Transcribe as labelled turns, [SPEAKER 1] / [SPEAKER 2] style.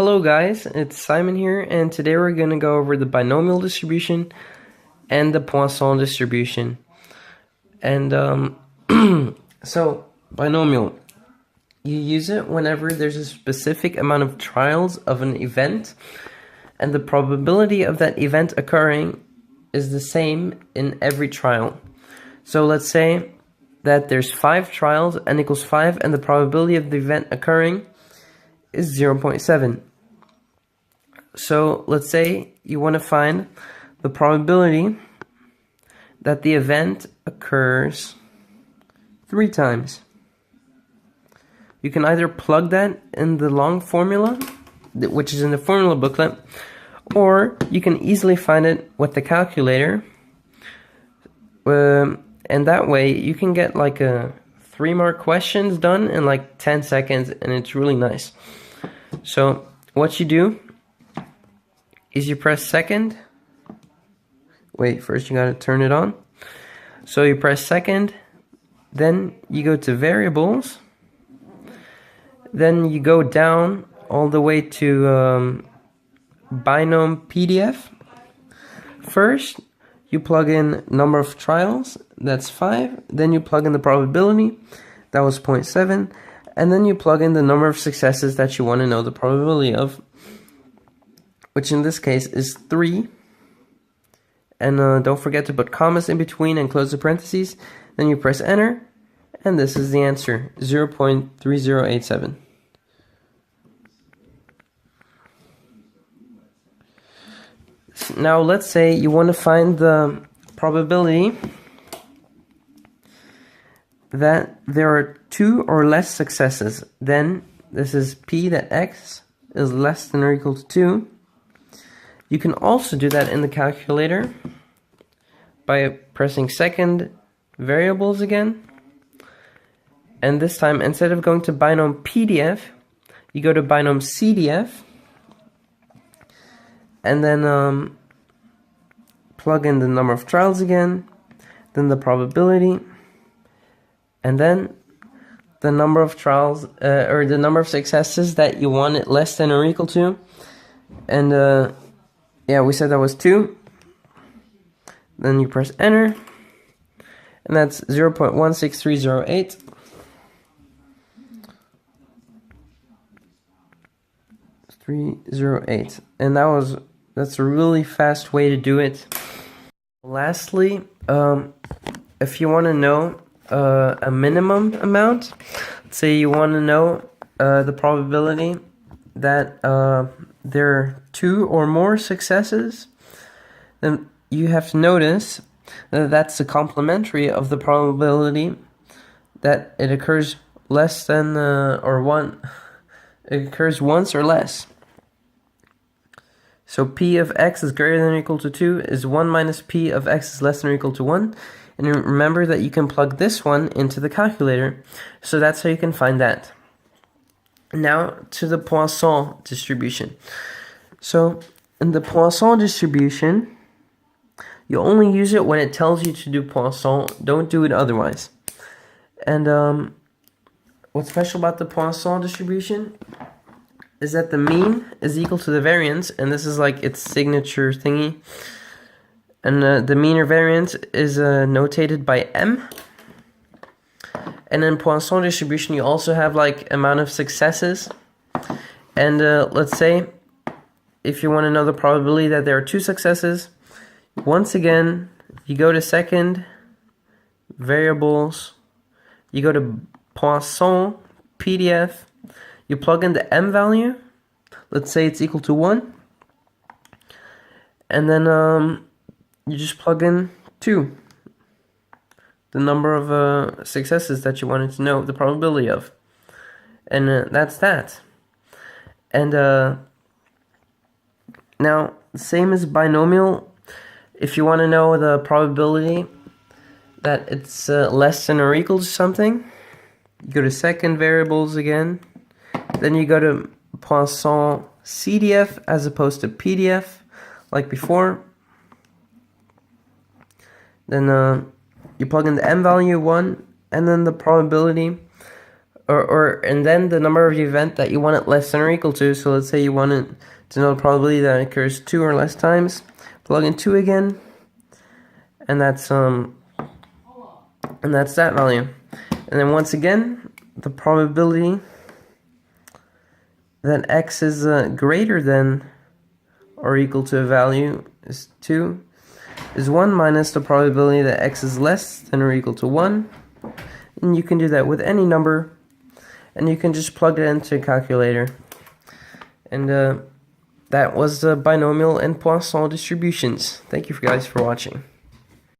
[SPEAKER 1] Hello guys, it's Simon here, and today we're going to go over the binomial distribution and the Poisson distribution. And so binomial, you use it whenever there's a specific amount of trials of an event, and the probability of that event occurring is the same in every trial. So let's say that there's 5 trials, n equals 5, and the probability of the event occurring is 0.7. So let's say you want to find the probability that the event occurs 3 times. You can either plug that in the long formula, which is in the formula booklet, or you can easily find it with the calculator, and that way you can get like 3 more questions done in like 10 seconds, and it's really nice. So what you do is you press second. Wait, first you gotta turn it on. So you press second, then you go to variables, then you go down all the way to binom PDF. First, you plug in number of trials, that's 5, then you plug in the probability, that was 0.7, and then you plug in the number of successes that you want to know the probability of, which in this case is 3. And don't forget to put commas in between and close the parentheses. Then you press enter, and this is the answer, 0.3087. Now let's say you want to find the probability that there are 2 or less successes. Then this is p that x is less than or equal to 2. You can also do that in the calculator by pressing second variables again. And this time, instead of going to binom PDF, you go to binom CDF, and then plug in the number of trials again, then the probability, and then the number of trials, or the number of successes that you want it less than or equal to. And yeah, we said that was 2. Then you press enter, and that's 0.16308. And that's a really fast way to do it. Lastly, if you want to know a minimum amount, let's say you want to know the probability that there are 2 or more successes, then you have to notice that that's the complementary of the probability that it occurs less than it occurs once or less. So p of x is greater than or equal to 2 is 1 minus p of x is less than or equal to 1. And remember that you can plug this one into the calculator. So that's how you can find that. Now to the Poisson distribution. So in the Poisson distribution, you only use it when it tells you to do Poisson. Don't do it otherwise. And what's special about the Poisson distribution is that the mean is equal to the variance, and this is like its signature thingy. And the mean or variance is notated by m. And in Poisson distribution, you also have like amount of successes. And let's say if you want to know the probability that there are 2 successes, once again, you go to second variables, you go to Poisson PDF, you plug in the m value, let's say it's equal to 1, and then you just plug in 2, the number of successes that you wanted to know the probability of, and that's that. And now, same as binomial, if you want to know the probability that it's less than or equal to something, you go to second variables again, then you go to Poisson CDF as opposed to PDF, like before. Then you plug in the m value 1, and then the probability and then the number of the event that you want it less than or equal to. So let's say you want it to know the probability that it occurs 2 or less times. Plug in 2 again, and that's that value. And then once again, the probability that x is greater than or equal to a value is 2 is 1 minus the probability that x is less than or equal to 1. And you can do that with any number, and you can just plug it into a calculator. And that was the binomial and Poisson distributions. Thank you guys for watching.